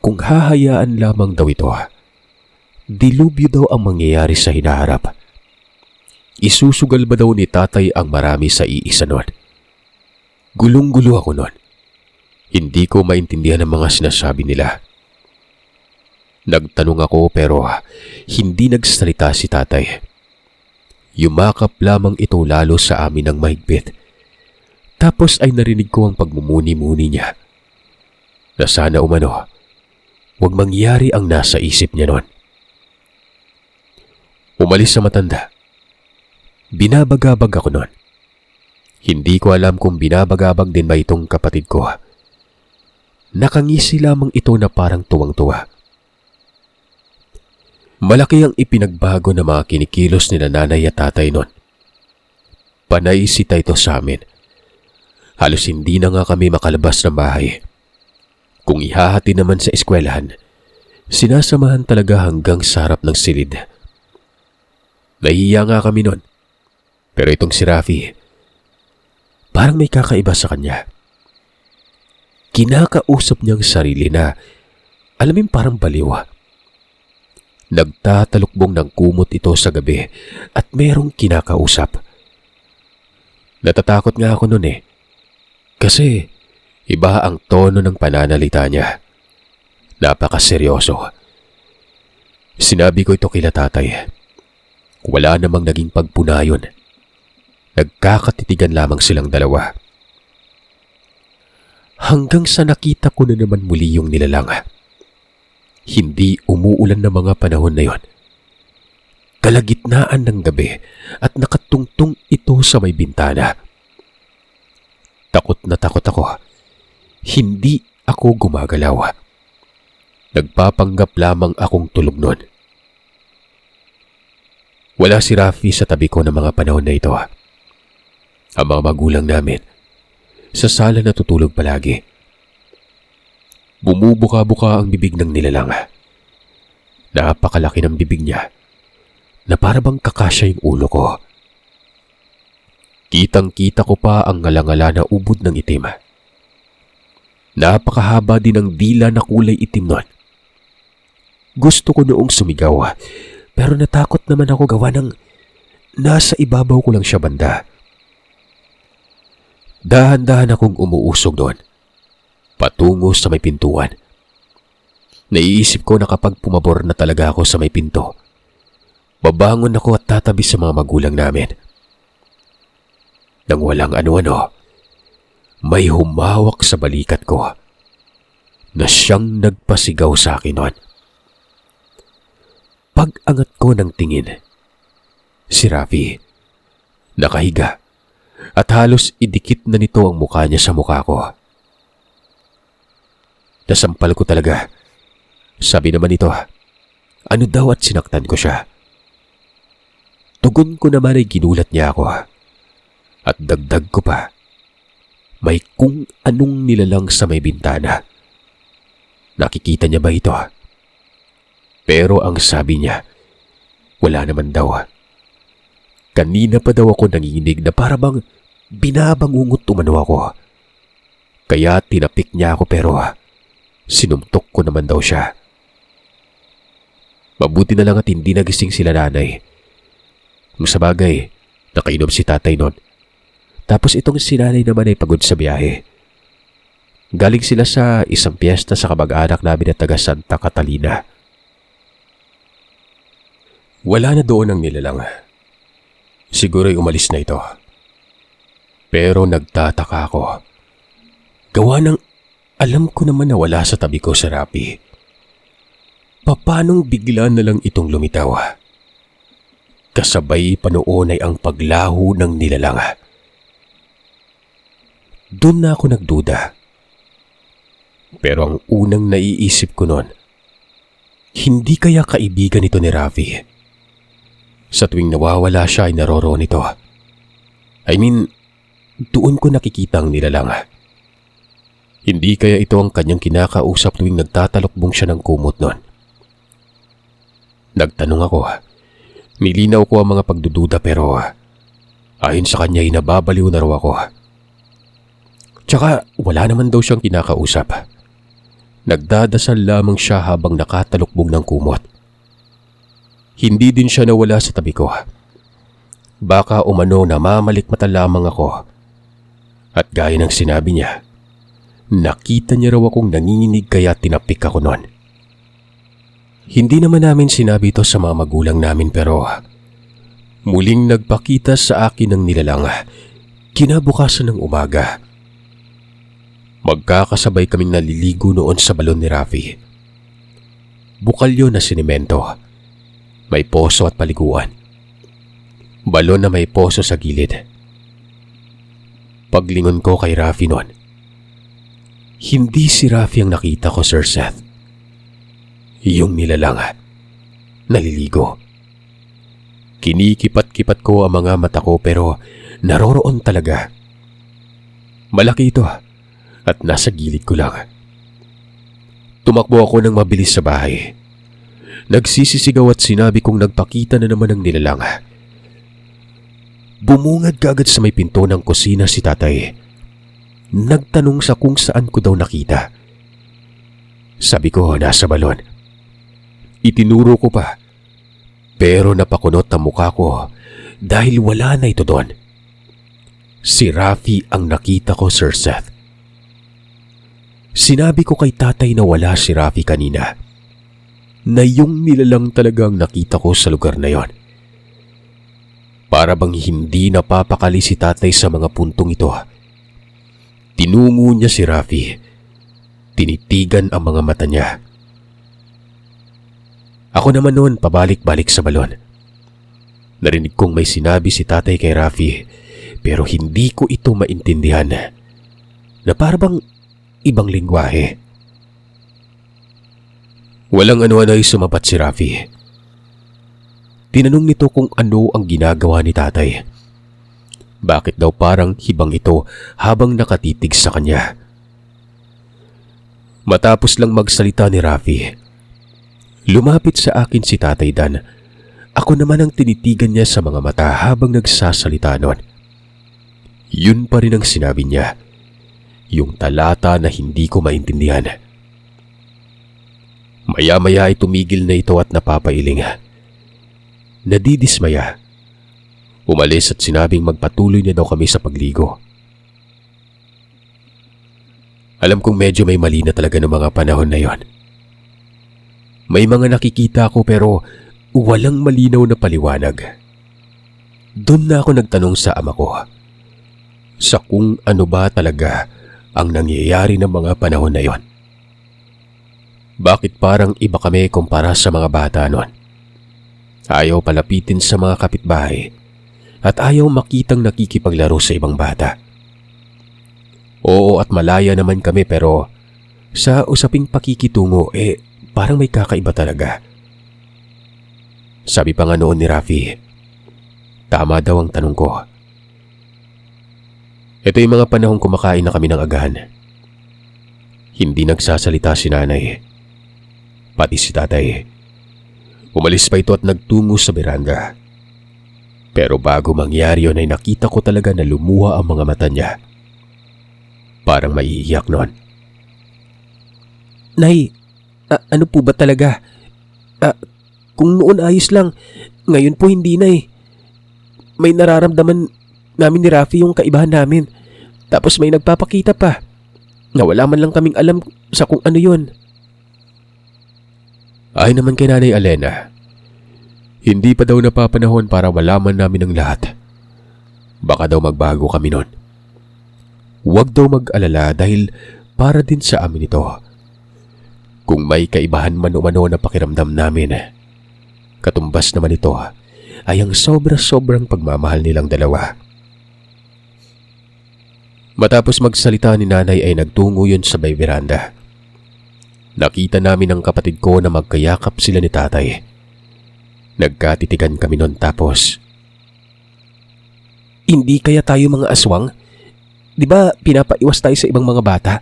Speaker 2: kung hahayaan lamang daw ito, dilubyo daw ang mangyayari sa hinaharap. Isusugal ba daw ni tatay ang marami sa iisa nun? Gulong-gulo ako nun. Hindi ko maintindihan ang mga sinasabi nila. Nagtanong ako pero hindi nagsalita si tatay. Yumakap lamang ito lalo sa amin ng mahigpit. Tapos ay narinig ko ang pagmumuni-muni niya. Na sana umano, huwag mangyari ang nasa isip niya nun. Umalis sa matanda. Binabagabag ako noon. Hindi ko alam kung binabagabag din ba itong kapatid ko. Nakangisi lamang ito na parang tuwang-tuwa. Malaki ang ipinagbago ng mga kinikilos nila nanay at tatay noon. Panay si Tito sa amin. Halos hindi na nga kami makalabas ng bahay. Kung ihahati naman sa eskwelahan, sinasamahan talaga hanggang sa harap ng silid. Nahihiya nga kami noon. Pero itong si Rafi, parang may kakaiba sa kanya. Kinakausap niyang sarili na, alamin parang baliwa. Nagtatalukbong ng kumot ito sa gabi at merong kinakausap. Natatakot nga ako noon kasi iba ang tono ng pananalita niya. Napakaseryoso. Sinabi ko ito kila tatay. Wala namang naging pagpunayon. Nagkakatitigan lamang silang dalawa. Hanggang sa nakita ko na naman muli yung nilalang. Hindi umuulan na mga panahon na yon. Kalagitnaan ng gabi at nakatungtong ito sa may bintana. Takot na takot ako. Hindi ako gumagalaw. Nagpapanggap lamang akong tulog noon. Wala si Rafi sa tabi ko ng mga panahon na ito. Ang mga magulang namin, sa sala natutulog palagi. Bumubuka-buka ang bibig ng nilalang. Napakalaki ng bibig niya na parabang kakasya yung ulo ko. Kitang-kita ko pa ang ngalangala na ubod ng itim. Napakahaba din ang dila na kulay itim nun. Gusto ko noong sumigaw, pero natakot naman ako gawa ng nasa ibabaw ko lang siya banda. Dahan-dahan akong umuusog doon, patungo sa may pintuan. Naiisip ko na kapag pumabor na talaga ako sa may pinto, babangon ako at tatabi sa mga magulang namin. Nang walang ano-ano, may humawak sa balikat ko na siyang nagpasigaw sa akin noon. Pag-angat ko ng tingin, si Rafi, nakahiga at halos idikit na nito ang mukha niya sa mukha ko. Nasampal ko talaga. Sabi naman nito, ano daw at sinaktan ko siya. Tugon ko naman ay ginulat niya ako. At dagdag ko pa, may kung anong nilalang sa may bintana. Nakikita niya ba ito? Pero ang sabi niya, wala naman daw. Kanina pa daw ako nanginginig na parabang binabangungot umano ako. Kaya tinapik niya ako pero sinumtok ko naman daw siya. Mabuti na lang at hindi nagising sila nanay. Kung sa bagay, nakainom si tatay nun. Tapos itong si nanay naman ay pagod sa biyahe. Galing sila sa isang piyesta sa kamag-anak namin at taga Santa Catalina. Wala na doon ang nilalang. Siguro'y umalis na ito. Pero nagtataka ako. Gawa ng alam ko naman na wala sa tabi ko si Rafi. Papanong bigla na lang itong lumitaw? Kasabay pa noon ay ang paglaho ng nilalang. Doon na ako nagduda. Pero ang unang naiisip ko noon, hindi kaya kaibigan ito ni Rafi? Sa tuwing nawawala siya ay naroroon ito. Doon ko nakikita ang nilalang. Hindi kaya ito ang kanyang kinakausap tuwing nagtatalokbong siya ng kumot noon. Nagtanong ako. Nilinaw ko ang mga pagdududa pero ayon sa kanya ay nababaliw na raw ako. Tsaka wala naman daw siyang kinakausap. Nagdadasal lamang siya habang nakatalokbong ng kumot. Hindi din siya nawala sa tabi ko. Baka umano namamalikmata lamang ako. At gaya ng sinabi niya, nakita niya raw akong nanginginig kaya tinapik ako noon. Hindi naman namin sinabi ito sa mga magulang namin pero muling nagpakita sa akin ng nilalang kinabukasan ng umaga. Magkakasabay kaming naliligo noon sa balon ni Rafi. Bukal yun na sinimento. May poso at paliguan. Balon na may poso sa gilid. Paglingon ko kay Rafi noon, hindi si Rafi ang nakita ko, Sir Seth. Yung nilalang, naliligo. Kinikipat-kipat ko ang mga mata ko pero naroroon talaga. Malaki ito at nasa gilid ko lang. Tumakbo ako ng mabilis sa bahay. Nagsisisigaw at sinabi kong nagpakita na naman ang nilalang. Bumungad kaagad sa may pinto ng kusina si tatay. Nagtanong sa kung saan ko daw nakita. Sabi ko, nasa balon. Itinuro ko pa. Pero napakunot ang mukha ko dahil wala na ito doon. Si Rafi ang nakita ko, Sir Seth. Sinabi ko kay tatay na wala si Rafi kanina. Na yung nilalang talagang nakita ko sa lugar na yon. Para bang hindi napapakali si tatay sa mga puntong ito. Tinungo niya si Rafi. Tinitigan ang mga mata niya. Ako naman noon pabalik-balik sa balon. Narinig kong may sinabi si tatay kay Rafi pero hindi ko ito maintindihan na parang ibang lingwahe. Walang ano-ano ay sumabat si Rafi. Tinanong nito kung ano ang ginagawa ni tatay. Bakit daw parang hibang ito habang nakatitig sa kanya? Matapos lang magsalita ni Rafi, lumapit sa akin si Tatay Dan. Ako naman ang tinitigan niya sa mga mata habang nagsasalita noon. Yun pa rin ang sinabi niya. Yung talata na hindi ko maintindihan. Maya-maya ay tumigil na ito at napapailing. Nadidismaya. Umalis at sinabing magpatuloy na daw kami sa pagligo. Alam kong medyo may mali na talaga ng mga panahon na yon. May mga nakikita ko pero walang malinaw na paliwanag. Doon na ako nagtanong sa ama ko sa kung ano ba talaga ang nangyayari ng mga panahon na yon. Bakit parang iba kami kumpara sa mga bata noon? Ayaw palapitin sa mga kapitbahay at ayaw makitang nakikipaglaro sa ibang bata. Oo, at malaya naman kami pero sa usaping pakikitungo parang may kakaiba talaga. Sabi pa nga noon ni Rafi, tama daw ang tanong ko. Ito yung mga panahong kumakain na kami ng agahan. Hindi nagsasalita si nanay, pati si tatay. Umalis pa ito at nagtungo sa beranda. Pero bago mangyari yun ay nakita ko talaga na lumuha ang mga mata niya. Parang maiiyak noon. Nay, ano po ba talaga? Kung noon ayos lang, ngayon po hindi na eh. May nararamdaman namin ni Rafi yung kaibahan namin. Tapos may nagpapakita pa. Na wala man lang kaming alam sa kung ano yun. Ay naman kay Nanay Alena, hindi pa daw napapanahon para malaman namin ang lahat. Baka daw magbago kami nun. Huwag daw mag-alala dahil para din sa amin ito. Kung may kaibahan man umano na pakiramdam namin, katumbas naman ito ay ang sobra-sobrang pagmamahal nilang dalawa. Matapos magsalita ni nanay ay nagtungo yun sa may veranda. Nakita namin ang kapatid ko na magkayakap sila ni tatay. Nagkatitigan kami nun tapos, hindi kaya tayo mga aswang? Di ba pinapaiwas tayo sa ibang mga bata?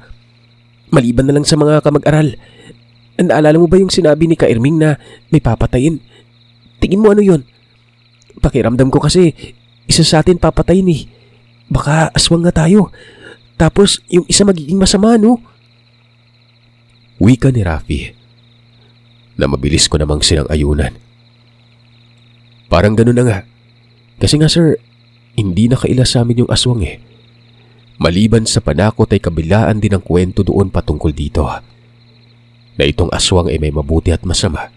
Speaker 2: Maliban na lang sa mga kamag-aral. Naalala mo ba yung sinabi ni Ka Erming na may papatayin? Tingin mo ano yun? Pakiramdam ko kasi isa sa atin papatayin eh. Baka aswang nga tayo. Tapos yung isa magiging masama, no? Wika ni Rafi na mabilis ko namang sinang-ayunan. Parang ganun na nga. Kasi nga sir, hindi nakaila sa amin yung aswang eh. Maliban sa panakot ay kabilaan din ang kwento doon patungkol dito. Na itong aswang ay may mabuti at masama.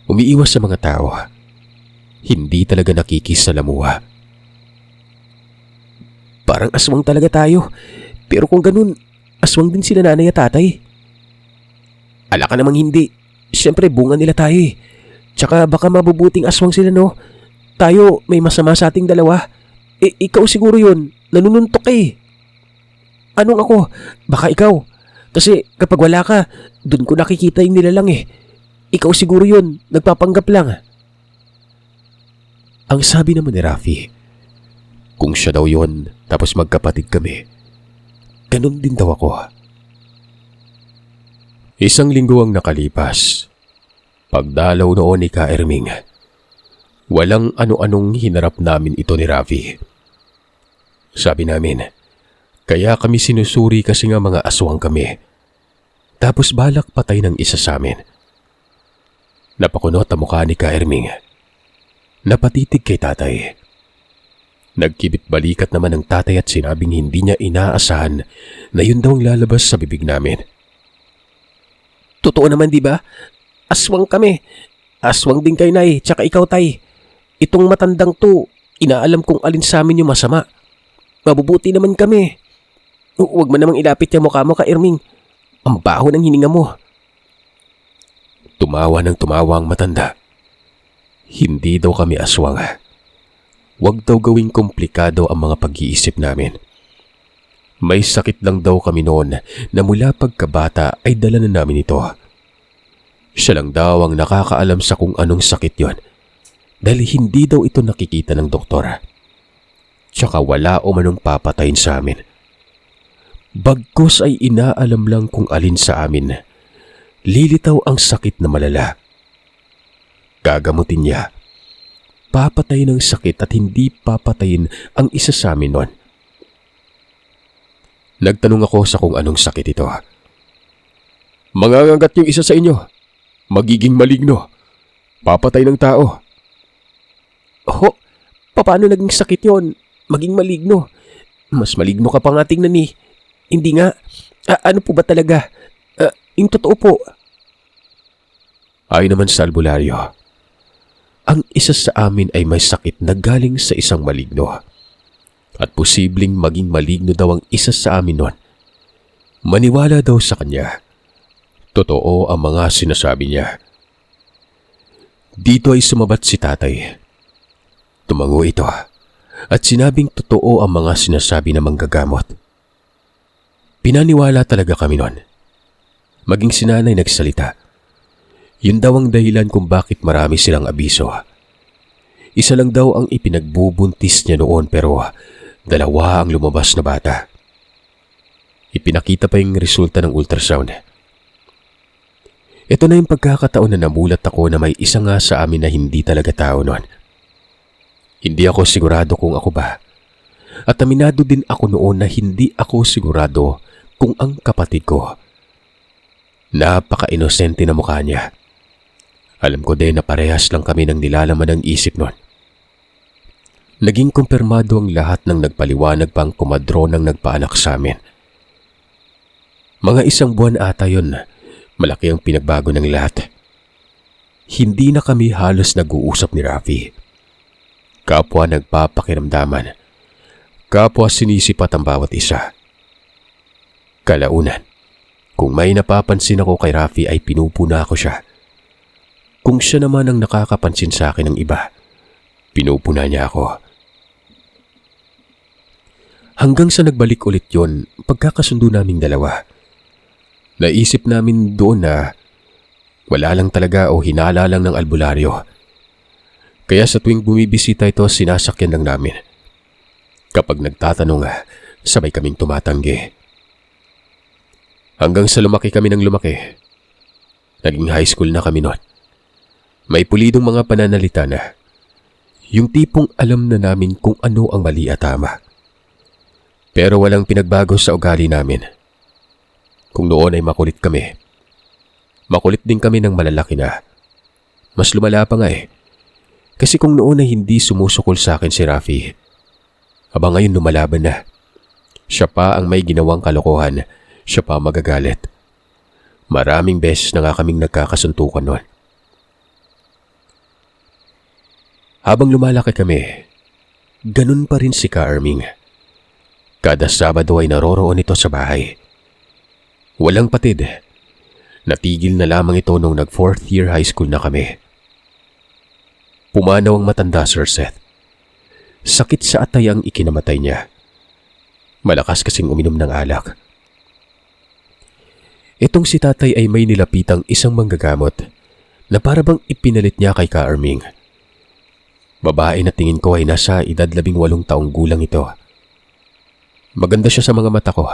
Speaker 2: Umiiwas sa mga tao. Hindi talaga nakikisalamuha. Parang aswang talaga tayo. Pero kung ganun, aswang din sila nanay at tatay. Ala ka namang hindi. Siyempre bunga nila tayo eh. Tsaka baka mabubuting aswang sila no.
Speaker 3: tayo, may masama sa ating dalawa. Ikaw siguro yun. Nanununtok ka eh. Anong ako? Baka ikaw. Kasi kapag wala ka, dun ko nakikita yung nilalang eh. Ikaw siguro yun. Nagpapanggap lang.
Speaker 2: Ang sabi naman ni Rafi, kung siya daw yun, tapos magkapatid kami, ganun din daw ako. Isang linggo ang nakalipas. Pagdalaw noon ni Ka Erming, walang ano-anong hinarap namin ito ni Rafi. Sabi namin, kaya kami sinusuri kasi nga mga aswang kami. Tapos balak patay ng isa sa amin. Napakunot ang mukha ni Ka Erming. Napatitig kay tatay. Nagkibit balikat naman ang tatay at sinabing hindi niya inaasahan na yun daw ang lalabas sa bibig namin.
Speaker 3: Totoo naman, di ba? Aswang kami. Aswang din kay Nay, tsaka ikaw, Tay. Itong matandang to, inaalam kung alin sa amin yung masama. Mabubuti naman kami. Huwag mo namang ilapit yung mukha mo, Ka Erming. Ang baho ng hininga mo.
Speaker 2: Tumawa ng tumawa ang matanda. Hindi daw kami aswang. Huwag daw gawing komplikado ang mga pag-iisip namin. May sakit lang daw kami noon na mula pagkabata ay dala na namin ito. Siya lang daw ang nakakaalam sa kung anong sakit yon, dahil hindi daw ito nakikita ng doktor. Tsaka wala o manong papatayin sa amin. Bagkus ay inaalam lang kung alin sa amin lilitaw ang sakit na malala. Gagamutin niya. Papatayin ng sakit at hindi papatayin ang isa sa amin noon. Nagtanong ako sa kung anong sakit ito. Mangangagat yung isa sa inyo. Magiging maligno. Papatay ng tao.
Speaker 3: Oh, paano naging sakit yon? Maging maligno. Mas maligno ka pa nga tingnan eh. Hindi nga. Ano po ba talaga? Yung totoo po.
Speaker 2: Ay naman sa albularyo, ang isa sa amin ay may sakit na galing sa isang maligno. At posibleng maging maligno daw ang isa sa amin noon. Maniwala daw sa kanya. Totoo ang mga sinasabi niya. Dito ay sumabat si tatay. Tumango ito at sinabing totoo ang mga sinasabi ng manggagamot. Pinaniwala talaga kami noon. Maging si nanay nagsalita. Yun daw ang dahilan kung bakit marami silang abiso. Isa lang daw ang ipinagbubuntis niya noon pero dalawa ang lumabas na bata. Ipinakita pa yung resulta ng ultrasound. Ito na yung pagkakataon na namulat ako na may isa nga sa amin na hindi talaga tao noon. Hindi ako sigurado kung ako ba. At aminado din ako noon na hindi ako sigurado kung ang kapatid ko. Napaka-inosente na mukha niya. Alam ko din na parehas lang kami ng nilalaman ng isip noon. Naging kumpirmado ang lahat ng nagpaliwanag pang kumadro ng nagpaanak sa amin. Mga isang buwan ata yun, malaki ang pinagbago ng lahat. Hindi na kami halos nag-uusap ni Rafi. Kapwa nagpapakiramdaman. Kapwa sinisipat ang bawat isa. Kalaunan, kung may napapansin ako kay Rafi ay pinupuna ko siya. Kung siya naman ang nakakapansin sa akin ng iba, pinupuna niya ako. Hanggang sa nagbalik ulit yon, pagkakasundo naming dalawa. Naisip namin doon na wala lang talaga o hinala lang ng albularyo. Kaya sa tuwing bumibisita ito, sinasakyan lang namin. Kapag nagtatanong, sabay kaming tumatanggi. Hanggang sa lumaki kami ng lumaki. Naging high school na kami noon. May pulidong mga pananalita na. Yung tipong alam na namin kung ano ang mali at tama. Pero walang pinagbago sa ugali namin. Kung noon ay makulit kami, makulit din kami ng malalaki na. Mas lumala pa nga eh. Kasi kung noon ay hindi sumusukol sa akin si Rafi, habang ngayon lumalaban na. Siya pa ang may ginawang kalokohan, siya pa magagalit. Maraming beses na nga kaming nagkakasuntukan noon. Habang lumalaki kami, ganun pa rin si Ka Erming. Kada Sabado ay naroroon ito sa bahay. Walang patid. Natigil na lamang ito nung nag 4th year high school na kami. Pumanaw ang matanda, Sir Seth. Sakit sa atay ang ikinamatay niya. Malakas kasing uminom ng alak. Itong si tatay ay may nilapitang isang manggagamot na para bang ipinalit niya kay Ka-Arming. Babae na tingin ko ay nasa edad 18 taong gulang ito. Maganda siya sa mga mata ko.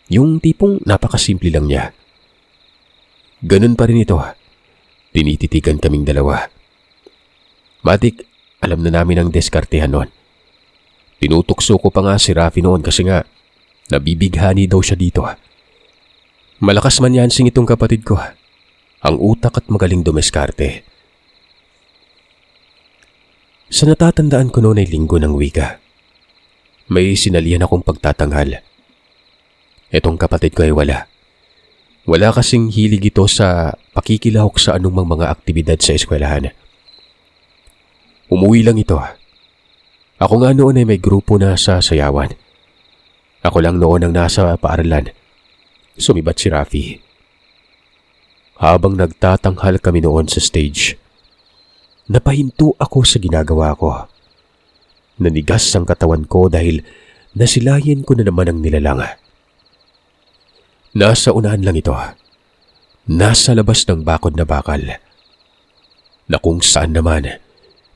Speaker 2: Yung tipong napakasimple lang niya. Ganun pa rin ito. Tinititigan kaming dalawa. Matik, alam na namin ang deskartehan noon. Tinutukso ko pa nga si Rafi noon kasi nga nabibighani daw siya dito. Malakas man yansing itong kapatid ko. Ang utak at magaling dumeskarte. Sa natatandaan ko noon ay linggo ng wika. May sinalihan akong pagtatanghal. Etong kapatid ko ay wala. Wala kasing hilig ito sa pakikilahok sa anumang mga aktibidad sa eskwelahan. Umuwi lang ito. Ako nga noon ay may grupo na sa sayawan. Ako lang noon ang nasa paaralan. Sumibat si Rafi. Habang nagtatanghal kami noon sa stage, napahinto ako sa ginagawa ko. Nanigas ang katawan ko dahil nasilayan ko na naman ang nilalang. Nasa unahan lang ito. Nasa labas ng bakod na bakal. Na kung saan naman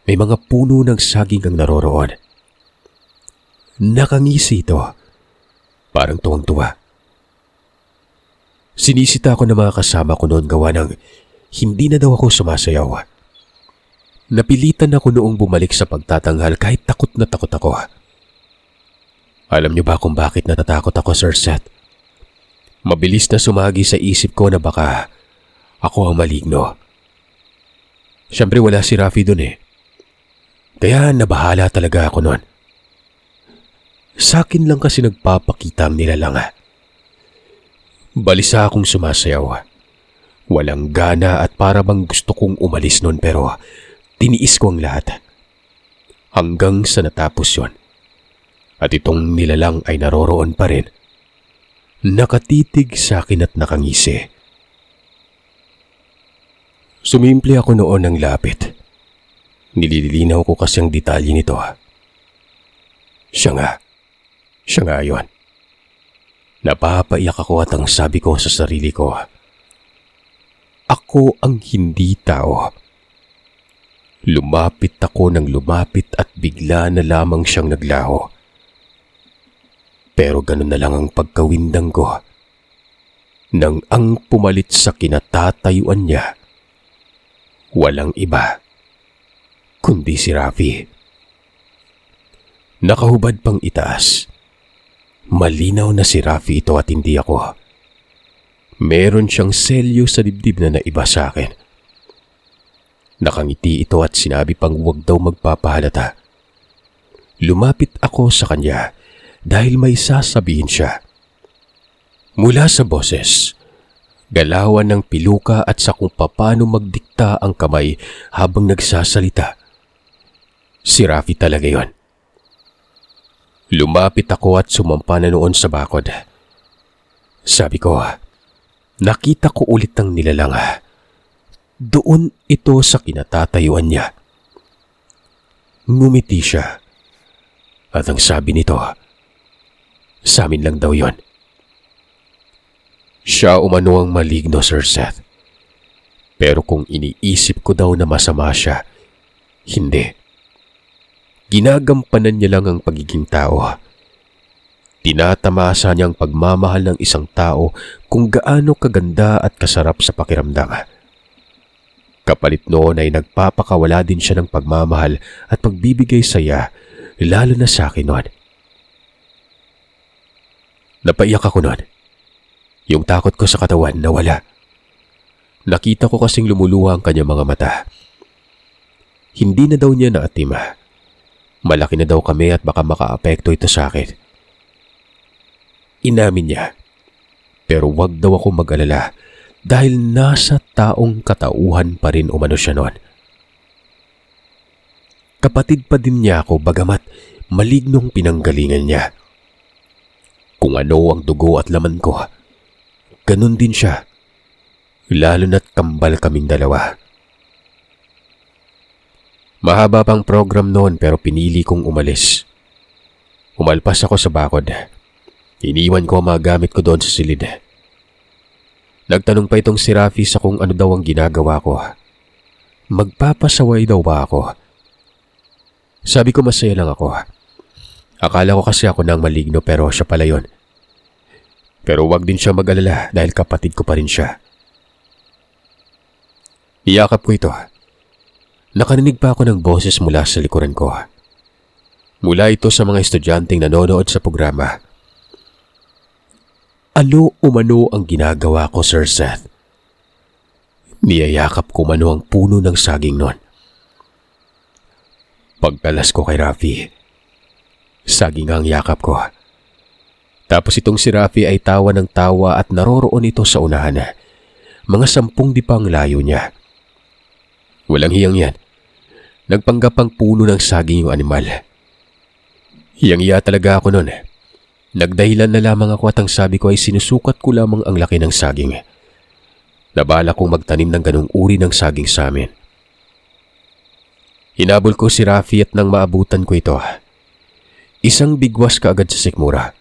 Speaker 2: may mga puno ng saging ang naroroon. Nakangisi ito. Parang tuwang-tuwa. Sinisita ako ng mga kasama ko noon gawa ng hindi na daw ako sumasayaw. Napilitan ako noong bumalik sa pagtatanghal kahit takot na takot ako. Alam niyo ba kung bakit natatakot ako, Sir Seth? Mabilis na sumagi sa isip ko na baka ako ang maligno. Siyempre wala si Rafi doon eh. Kaya nabahala talaga ako noon. Sa akin lang kasi nagpapakita ang nilalang. Balisa akong sumasayaw. Walang gana at para bang gusto kong umalis noon pero tiniis ko ang lahat. Hanggang sa natapos yon. At itong nilalang ay naroroon pa rin. Nakatitig sa akin at nakangisi. Sumimple ako noon ng lapit. Nililinaw ko kasi ang detalye nito. Siya nga yun. Napapaiyak ako at ang sabi ko sa sarili ko, ako ang hindi tao. Lumapit ako ng lumapit at bigla na lamang siyang naglaho. Pero ganun na lang ang pagkawindang ko. Nang ang pumalit sa kinatatayuan niya, walang iba, kundi si Rafi. Nakahubad pang itaas. Malinaw na si Rafi ito at hindi ako. Meron siyang selyo sa dibdib na naiba sa akin. Nakangiti ito at sinabi pang huwag daw magpapahalata. Lumapit ako sa kanya dahil may sasabihin siya. Mula sa boses, galawan ng piluka at sa kung paano magdikta ang kamay habang nagsasalita. Si Rafi talaga yon. Lumapit ako at sumampa na noon sa bakod. Sabi ko, nakita ko ulit ang nilalang. Doon ito sa kinatatayuan niya. Ngumiti siya. At ang sabi nito, sa amin lang daw yon. Siya umano ang maligno, Sir Seth. Pero kung iniisip ko daw na masama siya, hindi. Ginagampanan niya lang ang pagiging tao. Tinatamasa niya ang pagmamahal ng isang tao kung gaano kaganda at kasarap sa pakiramdam. Kapalit noon ay nagpapakawala din siya ng pagmamahal at pagbibigay saya, lalo na sa akin noon. Napaiyak ako noon. Yung takot ko sa katawan nawala. Nakita ko kasing lumuluha ang kanyang mga mata. Hindi na daw niya naatim. Malaki na daw kami at baka makaapekto ito sa akin. Inamin niya. Pero wag daw ako mag-alala dahil nasa taong katauhan pa rin umano siya noon. Kapatid pa din niya ako bagamat malignong pinanggalingan niya. Kung ano ang dugo at laman ko, ganun din siya. Lalo na't kambal kaming dalawa. Mahaba pang program noon pero pinili kong umalis. Umalpas ako sa bakod. Iniwan ko ang mga gamit ko doon sa silid. Nagtanong pa itong si Rafi sa kung ano daw ang ginagawa ko. Magpapasaway daw ba ako? Sabi ko masaya lang ako. Akala ko kasi ako nang maligno pero siya pala yon. Pero wag din siya mag-alala dahil kapatid ko pa rin siya. Iyakap ko ito. Nakarinig pa ako ng boses mula sa likuran ko. Mula ito sa mga estudyanteng nanonood sa programa. Ano umano ang ginagawa ko, Sir Seth? Niyayakap ko mano ang puno ng saging nun. Pagkalas ko kay Rafi, saging ang yakap ko. Tapos itong si Rafi ay tawa ng tawa at naroroon ito sa unahan. Mga 10 dipang layo niya. Walang hiyang yan. Nagpanggap ang puno ng saging yung animal. Hiyang-hiya talaga ako nun. Nagdahilan na lamang ako at ang sabi ko ay sinusukat ko lamang ang laki ng saging. Nabala kong magtanim ng ganung uri ng saging sa amin. Hinabol ko si Rafi at nang maabutan ko ito, isang bigwas kaagad sa sikmura.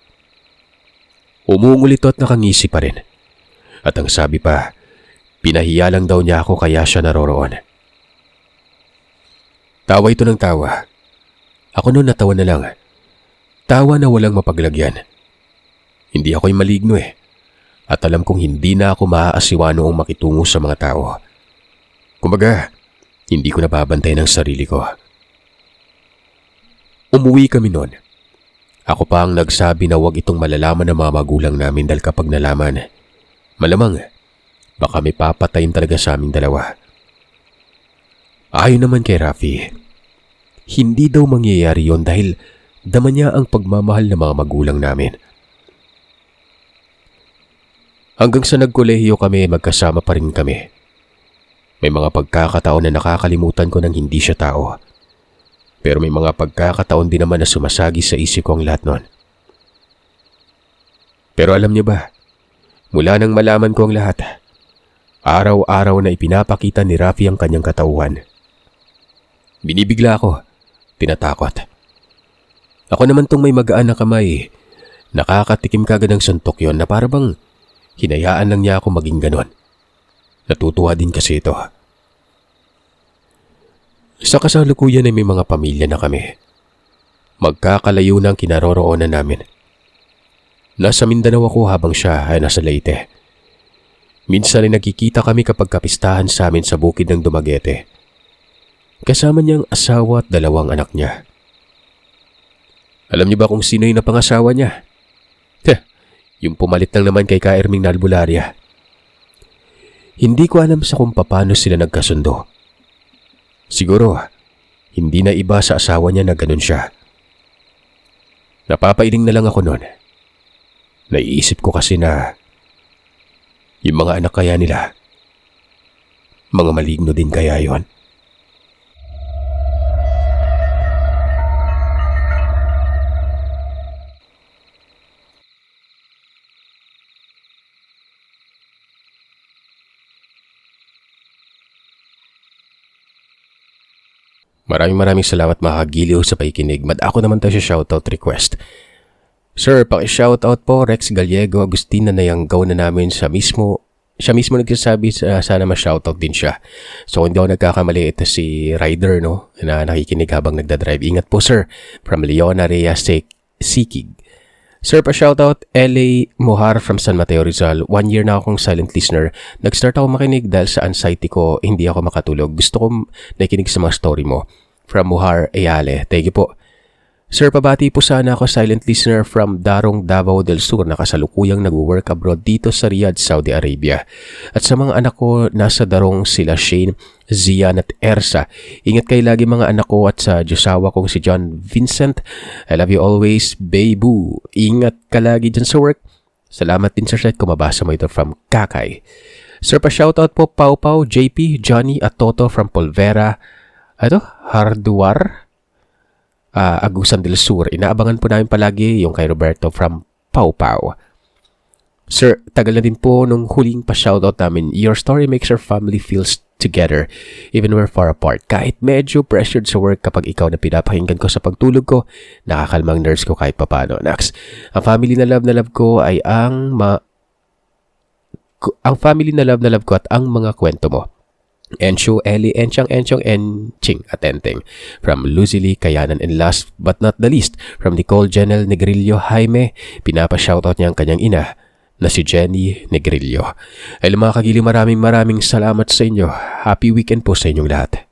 Speaker 2: Umungol ito at nakangisi pa rin. At ang sabi pa, pinahiya lang daw niya ako kaya siya naroroon. Tawa ito ng tawa. Ako noon natawa na lang. Tawa na walang mapaglagyan. Hindi ako'y maligno at alam kong hindi na ako maaasiwa noong makitungo sa mga tao. Kumbaga, hindi ko nababantay ng sarili ko. Umuwi kami noon. Ako pa ang nagsabi na huwag itong malalaman ng mga magulang namin dahil kapag nalaman, malamang baka may papatayin talaga sa aming dalawa. Ayon naman kay Rafi, hindi daw mangyayari yon dahil dama niya ang pagmamahal ng mga magulang namin. Hanggang sa nagkolehiyo kami, magkasama pa rin kami. May mga pagkakataon na nakakalimutan ko nang hindi siya tao. Pero may mga pagkakataon din naman na sumasagi sa isip ko ang lahat nun. Pero alam niyo ba, mula nang malaman ko ang lahat, araw-araw na ipinapakita ni Rafi ang kanyang katauhan. Binibigla ako, tinatakot. Ako naman tong may magaan na kamay, nakakatikim kagad ng suntok yon na parabang hinayaan lang niya ako maging ganon. Natutuwa din kasi ito. Sa kasalukuyan ay may mga pamilya na kami. Magkakalayo na ang kinaroroonan namin. Nasa Mindanao ako habang siya ay nasa Leyte. Minsan ay nagkikita kami kapag kapistahan sa amin sa bukid ng Dumaguete. Kasama niyang asawa at 2 anak niya. Alam niyo ba kung sino yung napangasawa niya? Yung pumalit lang naman kay Ka Erming Nalbularia. Hindi ko alam sa kung paano sila nagkasundo. Siguro, hindi na iba sa asawa niya na ganun siya. Napapailing na lang ako noon. Naiisip ko kasi na yung mga anak kaya nila, mga maligno din kaya yon. Maraming salamat mga kagiliw sa pakikinig. Ako naman tayo sa shoutout request. Sir, paki-shoutout po Rex Gallego Agustina na yung gaw na namin siya mismo nagsasabi sana ma-shoutout din siya. So hindi ako nagkakamali, ito si Ryder na nakikinig habang nagdadrive. Ingat po sir, from Leona Reyes Sikig. Sir, pa-shoutout LA Mohar from San Mateo Rizal. 1 year na akong silent listener. Nag-start ako makinig dahil sa anxiety ko, hindi ako makatulog. Gusto kong nakikinig sa mga story mo. From Mohar Ayale. Thank you po. Sir, pabati po sana ako, silent listener from Darong, Davao del Sur na kasalukuyang nag-work abroad dito sa Riyadh, Saudi Arabia. At sa mga anak ko nasa Darong sila Shane, Zian at Ersa. Ingat kayo lagi mga anak ko at sa Diyosawa kong si John Vincent. I love you always, baby. Ingat ka lagi dyan sa work. Salamat din sa set kung mabasa mo ito from Kakay. Sir, pa-shoutout po Pau Pau, JP, Johnny at Toto from Polvera. Harduar. Agusan del Sur. Inaabangan po namin palagi yung kay Roberto from Pau Pau. Sir, tagal na din po nung huling pa-shoutout namin. Your story makes our family feel together even we're far apart. Kahit medyo pressured sa work, kapag ikaw na pinapakinggan ko sa pagtulog ko, nakakalmang nerves ko kahit papano. Next, ang family na love ko ay ang family na love ko at ang mga kwento mo. Ensyo, Ellie, Enchang, Enching at Enteng. From Luzili, Kayanan, and last but not the least, from Nicole Janel Negrillo Jaime, pinapa-shoutout niya ang kanyang ina na si Jenny Negrillo. Ay mga kagili, maraming salamat sa inyo. Happy weekend po sa inyong lahat.